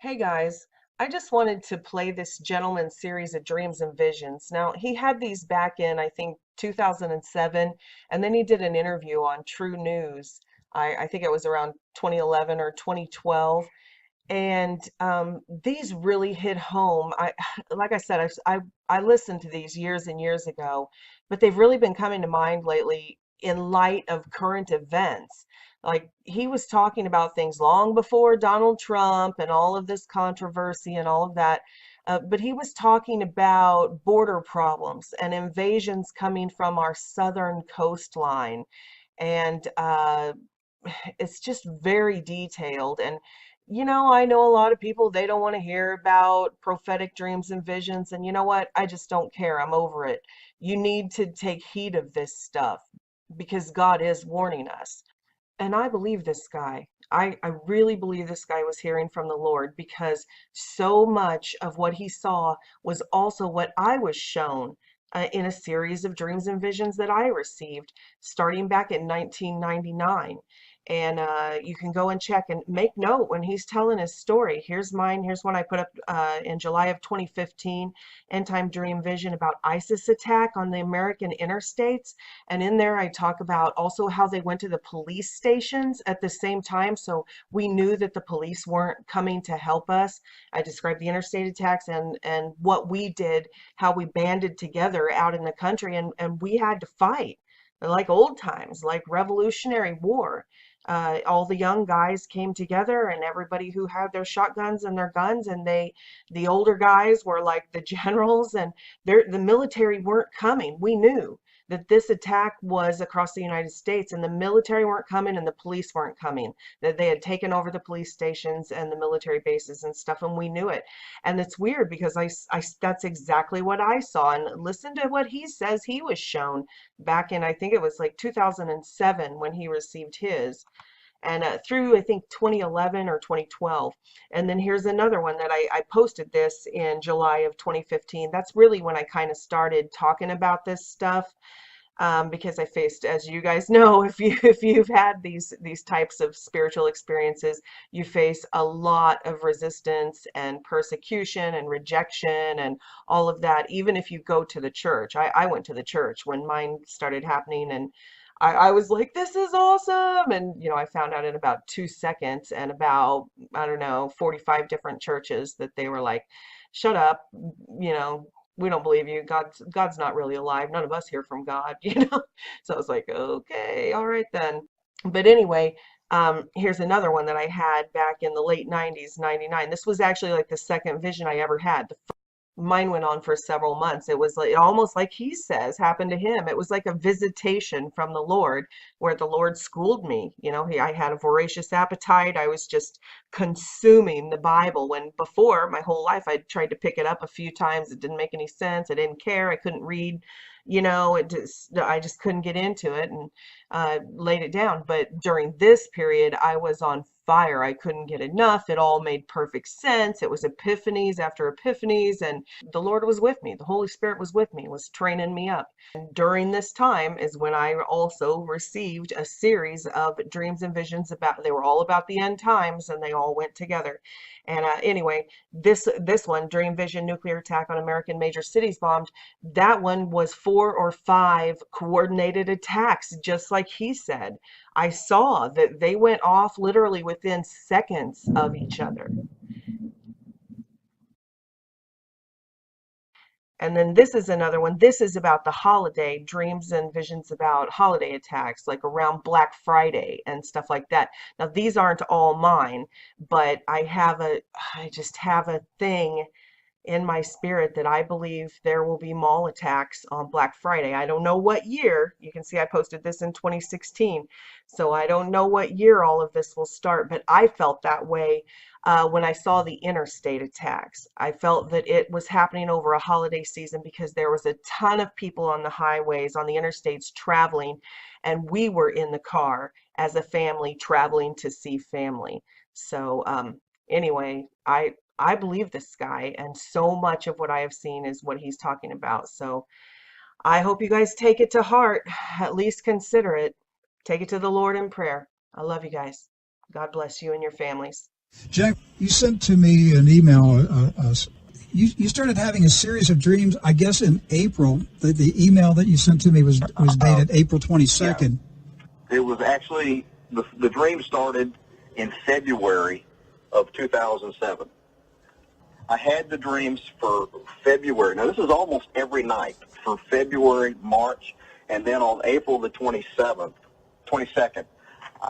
Hey guys, I just wanted to play this gentleman's series of dreams and visions. Now, he had these back in, I think, 2007, and then he did an interview on True News. I think it was around 2011 or 2012. And these really hit home. Like I said, I listened to these years and years ago, but they've really been coming to mind lately in light of current events. Like he was talking about things long before Donald Trump and all of this controversy and all of that. But he was talking about border problems and invasions coming from our southern coastline. And it's just very detailed. And I know a lot of people, they don't want to hear about prophetic dreams and visions. And you know what? I just don't care. I'm over it. You need to take heed of this stuff because God is warning us. And I believe this guy. I really believe this guy was hearing from the Lord because so much of what he saw was also what I was shown in a series of dreams and visions that I received starting back in 1999. And you can go and check and make note when he's telling his story. Here's mine. Here's one I put up in July of 2015, End Time Dream Vision about ISIS attack on the American interstates. And in there, I talk about also how they went to the police stations at the same time. So we knew that the police weren't coming to help us. I described the interstate attacks and what we did, how we banded together out in the country, and we had to fight like old times, like Revolutionary War. All the young guys came together and everybody who had their shotguns and their guns, and the older guys were like the generals, and the military weren't coming. We knew that this attack was across the United States and the military weren't coming and the police weren't coming, that they had taken over the police stations and the military bases and stuff, and we knew it. And it's weird because that's exactly what I saw. And listen to what he says he was shown back in, I think it was like 2007 when he received his, and through I think 2011 or 2012. And then here's another one that I posted this in July of 2015. That's really when I kind of started talking about this stuff, because I faced, as you guys know, if you've had these types of spiritual experiences, you face a lot of resistance and persecution and rejection and all of that. Even if you go to the church, I went to the church when mine started happening, and I was like, this is awesome. And, I found out in about 2 seconds and about, I don't know, 45 different churches that they were like, shut up, you know, we don't believe you. God's not really alive. None of us hear from God, you know? So I was like, okay, all right then. But anyway, here's another one that I had back in the late 90s, 99. This was actually like the second vision I ever had. Mine went on for several months. It was like almost like he says happened to him. It was like a visitation from the Lord where the Lord schooled me. I had a voracious appetite. I was just consuming the Bible when before my whole life I'd tried to pick it up a few times. It didn't make any sense. I didn't care. I couldn't read. I just couldn't get into it and laid it down. But during this period, I was on fire. I couldn't get enough. It all made perfect sense. It was epiphanies after epiphanies, and the Lord was with me. The Holy Spirit was with me, was training me up. And during this time is when I also received a series of dreams and visions they were all about the end times, and they all went together. And anyway, this one, Dream Vision, Nuclear Attack on American Major Cities Bombed, that one was 4 or 5 coordinated attacks, just like he said. I saw that they went off literally within seconds of each other. And then this is another one. This is about the holiday, dreams and visions about holiday attacks, like around Black Friday and stuff like that. Now, these aren't all mine, but I just have a thing in my spirit that I believe there will be mall attacks on Black Friday. I don't know what year. You can see I posted this in 2016. So I don't know what year all of this will start, but I felt that way when I saw the interstate attacks. I felt that it was happening over a holiday season because there was a ton of people on the highways, on the interstates traveling, and we were in the car as a family traveling to see family. So anyway, I believe this guy, and so much of what I have seen is what he's talking about. So I hope you guys take it to heart, at least consider it. Take it to the Lord in prayer. I love you guys. God bless you and your families. Jack, you sent to me an email. You started having a series of dreams, I guess, in April. The email that you sent to me was dated April 22nd. Yeah. It was actually, the dream started in February of 2007. I had the dreams for February. Now, this is almost every night for February, March, and then on April the 22nd,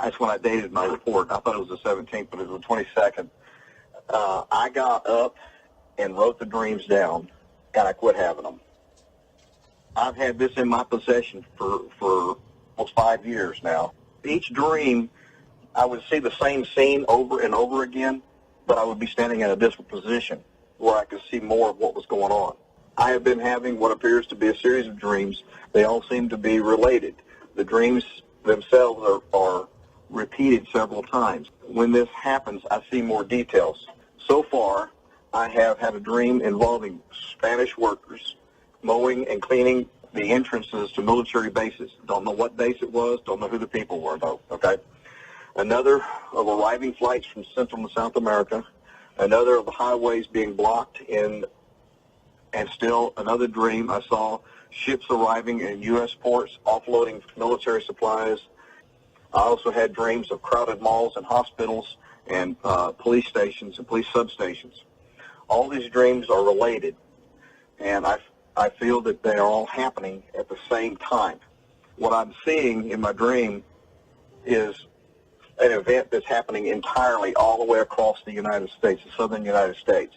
that's when I dated my report. I thought it was the 17th, but it was the 22nd. I got up and wrote the dreams down, and I quit having them. I've had this in my possession for almost 5 years now. Each dream, I would see the same scene over and over again, but I would be standing in a different position where I could see more of what was going on. I have been having what appears to be a series of dreams. They all seem to be related. The dreams themselves are repeated several times. When this happens, I see more details. So far, I have had a dream involving Spanish workers mowing and cleaning the entrances to military bases. Don't know what base it was, don't know who the people were, though, okay? Another of arriving flights from Central and South America, another of the highways being blocked and still another dream I saw ships arriving in U.S. ports, offloading military supplies. I also had dreams of crowded malls and hospitals and police stations and police substations. All these dreams are related, and I feel that they are all happening at the same time. What I'm seeing in my dream is an event that's happening entirely all the way across the United States, the southern United States,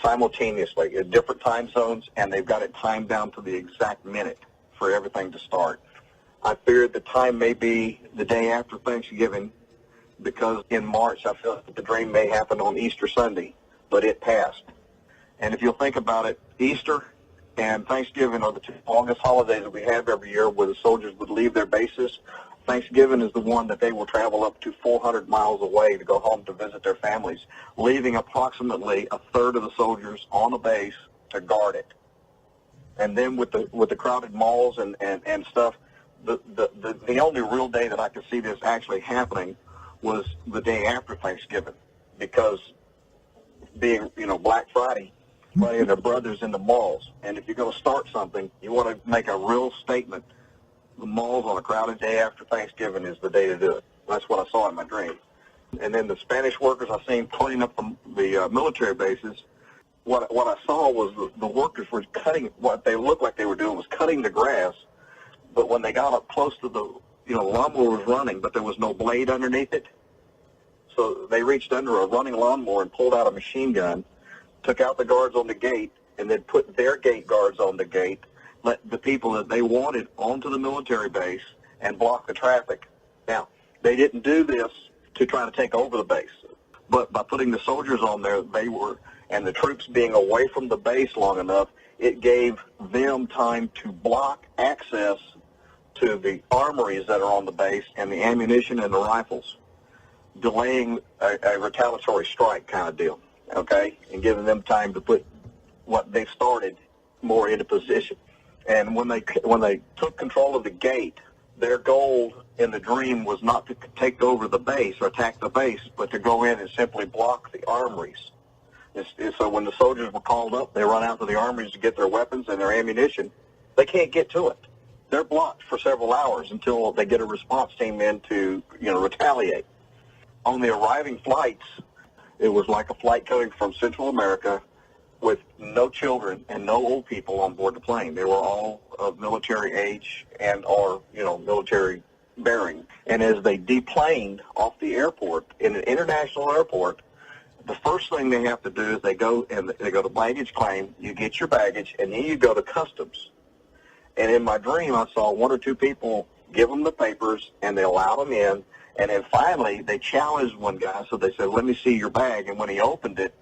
simultaneously in different time zones, and they've got it timed down to the exact minute for everything to start. I fear the time may be the day after Thanksgiving, because in March I feel that the dream may happen on Easter Sunday, but it passed. And if you'll think about it, Easter and Thanksgiving are the two longest holidays that we have every year where the soldiers would leave their bases. Thanksgiving is the one that they will travel up to 400 miles away to go home to visit their families, leaving approximately a third of the soldiers on the base to guard it. And then with the crowded malls and stuff, the only real day that I could see this actually happening was the day after Thanksgiving, because being, Black Friday, and their brothers in the malls. And if you're going to start something, you want to make a real statement. The malls on a crowded day after Thanksgiving is the day to do it. That's what I saw in my dream. And then the Spanish workers I seen cleaning up the military bases. What I saw was the workers were cutting, what they looked like they were doing was cutting the grass. But when they got up close to the lawnmower was running, but there was no blade underneath it. So they reached under a running lawnmower and pulled out a machine gun, took out the guards on the gate, and then put their gate guards on the gate, let the people that they wanted onto the military base and block the traffic. Now, they didn't do this to try to take over the base, but by putting the soldiers on there, and the troops being away from the base long enough, it gave them time to block access to the armories that are on the base and the ammunition and the rifles, delaying a retaliatory strike kind of deal, okay, and giving them time to put what they started more into position. And when they took control of the gate, their goal in the dream was not to take over the base or attack the base, but to go in and simply block the armories. So when the soldiers were called up, they run out to the armories to get their weapons and their ammunition. They can't get to it. They're blocked for several hours until they get a response team in to retaliate. On the arriving flights, it was like a flight coming from Central America with no children and no old people on board the plane. They were all of military age and or military bearing. And as they deplaned off the airport, in an international airport, the first thing they have to do is they go to baggage claim, you get your baggage, and then you go to customs. And in my dream, I saw one or two people give them the papers, and they allowed them in. And then finally, they challenged one guy, so they said, "Let me see your bag." And when he opened it,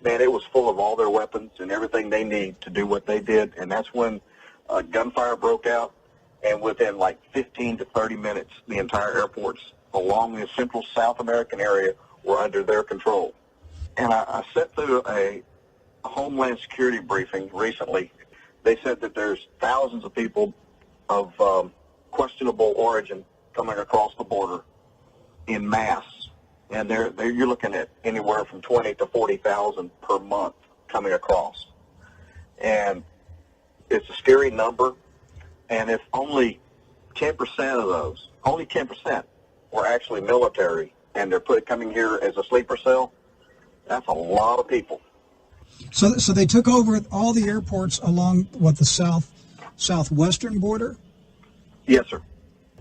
man, it was full of all their weapons and everything they need to do what they did. And that's when gunfire broke out. And within like 15 to 30 minutes, the entire airports along the central South American area were under their control. And I sat through a Homeland Security briefing recently. They said that there's thousands of people of questionable origin coming across the border in mass. and you're looking at anywhere from 20 to 40,000 per month coming across, and it's a scary number. And if only 10% of those, only 10%, were actually military, and they're coming here as a sleeper cell, that's a lot of people. So they took over all the airports along the southwestern border. Yes, sir.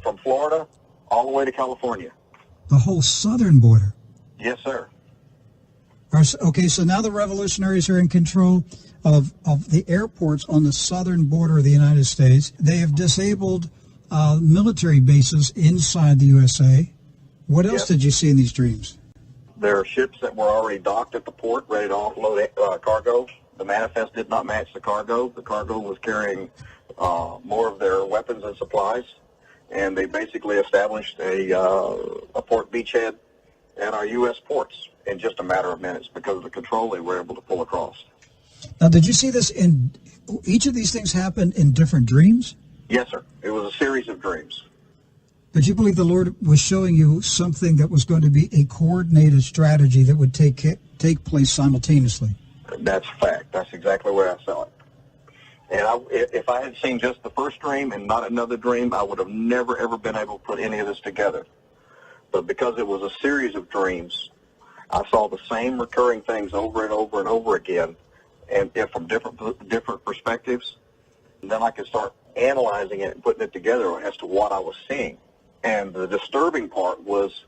From Florida all the way to California. The whole southern border. Yes, sir. Okay, so now the revolutionaries are in control of the airports on the southern border of the United States. They have disabled military bases inside the USA. What else did you see in these dreams? There are ships that were already docked at the port, ready to offload cargo. The manifest did not match the cargo. The cargo was carrying more of their weapons and supplies, and they basically established a port beachhead at our U.S. ports in just a matter of minutes because of the control they were able to pull across. Now, did you see this in each of these things happen in different dreams? Yes, sir. It was a series of dreams. But you believe the Lord was showing you something that was going to be a coordinated strategy that would take place simultaneously? That's a fact. That's exactly where I saw it. And if I had seen just the first dream and not another dream, I would have never, ever been able to put any of this together. But because it was a series of dreams, I saw the same recurring things over and over and over again, and from different perspectives. And then I could start analyzing it and putting it together as to what I was seeing. And the disturbing part was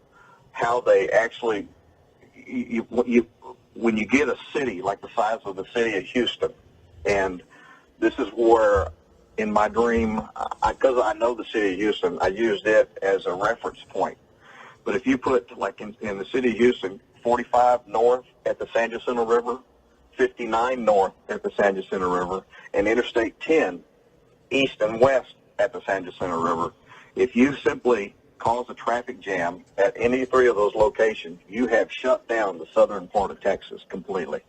how they actually, when you get a city like the size of the city of Houston, and this is where, in my dream, because I know the city of Houston, I used it as a reference point. But if you put, like in the city of Houston, 45 north at the San Jacinto River, 59 north at the San Jacinto River, and Interstate 10 east and west at the San Jacinto River, if you simply cause a traffic jam at any three of those locations, you have shut down the southern part of Texas completely.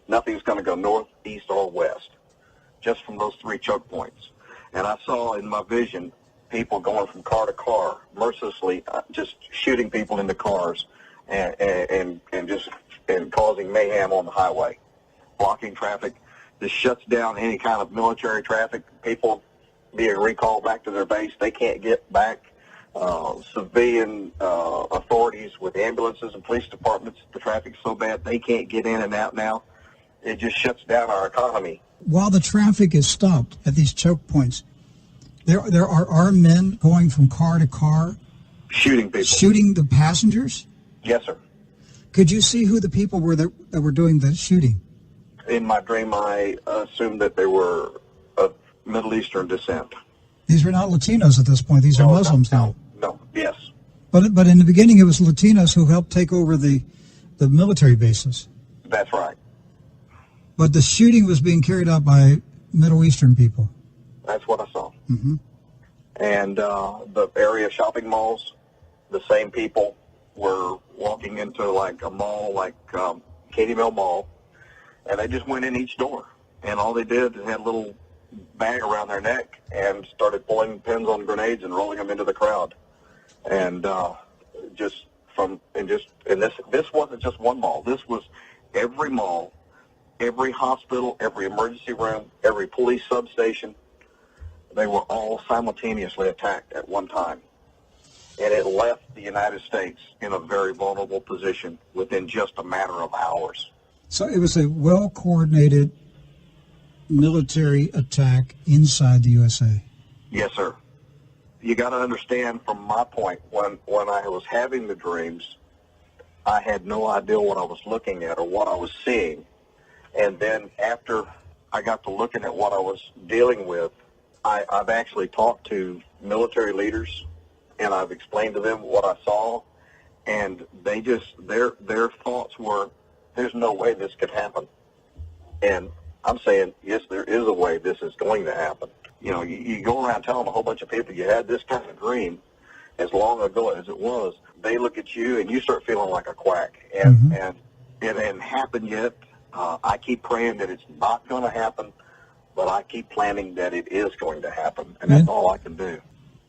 Nothing's going to go north, east, or west, just from those three choke points. And I saw in my vision people going from car to car, mercilessly just shooting people into cars and causing mayhem on the highway, blocking traffic. This shuts down any kind of military traffic. People being recalled back to their base, they can't get back. Civilian authorities with ambulances and police departments, the traffic's so bad they can't get in and out now. It just shuts down our economy. While the traffic is stopped at these choke points, there are armed men going from car to car, shooting people, shooting the passengers. Yes, sir. Could you see who the people were that were doing the shooting? In my dream, I assumed that they were of Middle Eastern descent. These were not Latinos at this point. These are Muslims now. No, yes. But in the beginning, it was Latinos who helped take over the military bases. That's right. But the shooting was being carried out by Middle Eastern people. That's what I saw. Mm-hmm. And the area shopping malls, the same people were walking into like a mall like Katie Mill Mall, and they just went in each door. And all they did is had a little bag around their neck and started pulling pins on grenades and rolling them into the crowd. And this wasn't just one mall. This was every mall, every hospital, every emergency room, every police substation. They were all simultaneously attacked at one time. And it left the United States in a very vulnerable position within just a matter of hours. So it was a well-coordinated military attack inside the USA. Yes, sir. You got to understand from my point, when I was having the dreams, I had no idea what I was looking at or what I was seeing. And then after I got to looking at what I was dealing with, I've actually talked to military leaders, and I've explained to them what I saw, and they just, their thoughts were, there's no way this could happen. And I'm saying, yes, there is a way this is going to happen. You know, you go around telling a whole bunch of people you had this kind of dream as long ago as it was. They look at you, and you start feeling like a quack. And it hadn't happened yet. I keep praying that it's not going to happen, but I keep planning that it is going to happen, and that's all I can do.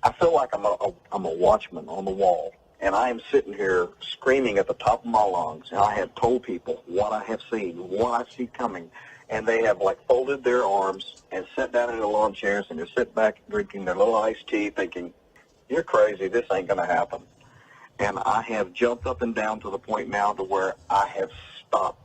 I feel like I'm a watchman on the wall, and I am sitting here screaming at the top of my lungs, and I have told people what I have seen, what I see coming, and they have like folded their arms and sat down in their lawn chairs and just sit back drinking their little iced tea thinking, you're crazy, this ain't going to happen. And I have jumped up and down to the point now to where I have stopped